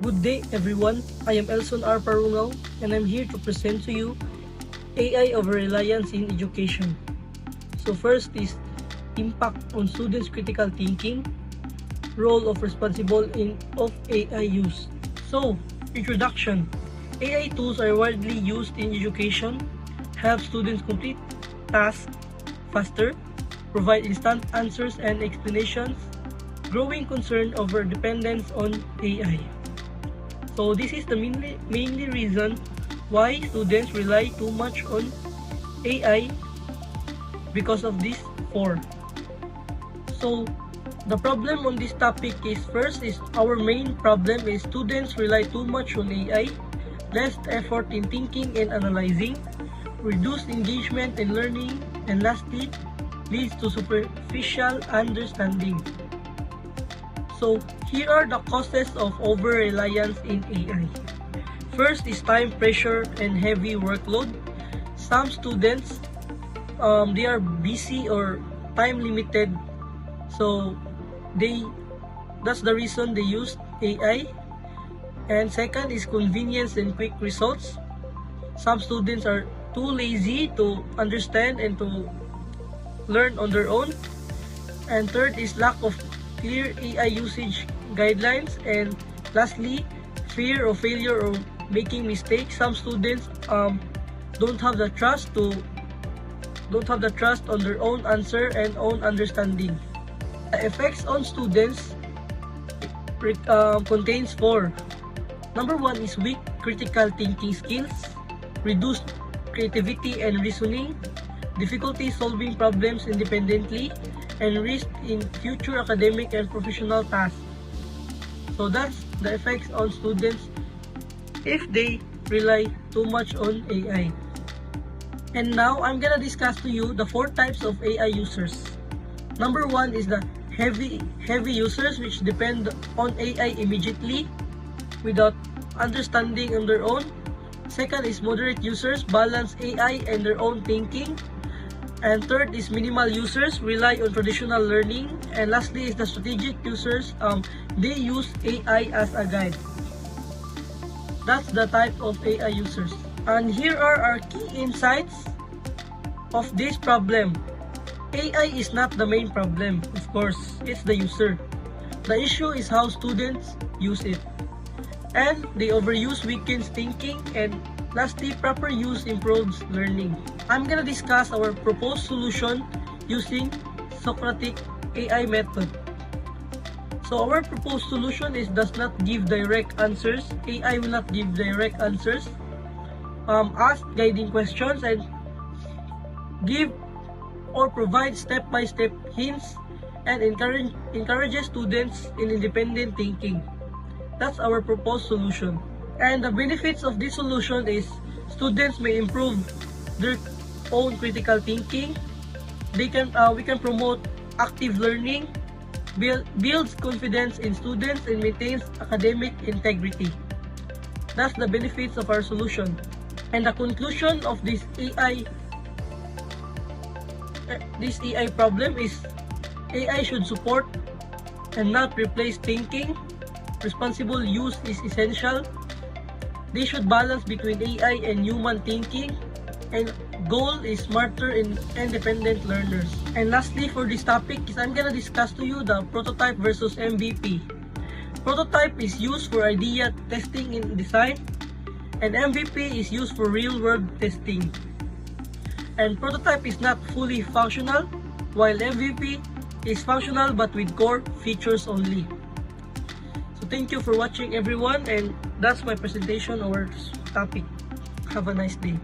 Good day everyone, I am Elson R. Parungaw and I'm here to present to you AI over-reliance in education. So first is impact on students' critical thinking, role of responsible of AI use. So, introduction. AI tools are widely used in education, help students complete tasks faster, provide instant answers and explanations, growing concern over dependence on AI. So this is the mainly reason why students rely too much on AI because of these four. So the problem on this topic is first is our main problem is students rely too much on AI, less effort in thinking and analyzing, reduced engagement in learning, and lastly, leads to superficial understanding. So here are the causes of over-reliance in AI. First is time pressure and heavy workload. Some students, they are busy or time limited, so that's the reason they use AI. And second is convenience and quick results. Some students are too lazy to understand and to learn on their own. And third is lack of clear AI usage guidelines, and lastly, fear of failure or making mistakes. Some students don't have the trust on their own answer and own understanding. The effects on students contains four. Number one is weak critical thinking skills, reduced creativity and reasoning, difficulty solving problems independently, and risk in future academic and professional tasks. So that's the effects on students if they rely too much on AI. And now I'm gonna discuss to you the four types of AI users. Number one is the heavy users, which depend on AI immediately without understanding on their own. Second is moderate users, balance AI and their own thinking. And third is minimal users, rely on traditional learning. And lastly is the strategic users, they use AI as a guide. That's the type of AI users. And here are our key insights of this problem. AI is not the main problem, of course, it's the user. The issue is how students use it. And the overuse weakens thinking, and lastly, proper use improves learning. I'm gonna discuss our proposed solution using Socratic AI method. So our proposed solution does not give direct answers. AI will not give direct answers. Ask guiding questions and give or provide step-by-step hints and encourages students in independent thinking. That's our proposed solution. And the benefits of this solution is students may improve their own critical thinking. We can promote active learning, builds confidence in students, and maintains academic integrity. That's the benefits of our solution. And the conclusion of this AI problem is AI should support and not replace thinking. Responsible use is essential. They should balance between AI and human thinking, and goal is smarter and independent learners. And lastly for this topic is I'm gonna discuss to you the prototype versus MVP. Prototype is used for idea testing and design, and MVP is used for real-world testing. And prototype is not fully functional, while MVP is functional but with core features only. So thank you for watching everyone, and that's my presentation or topic. Have a nice day.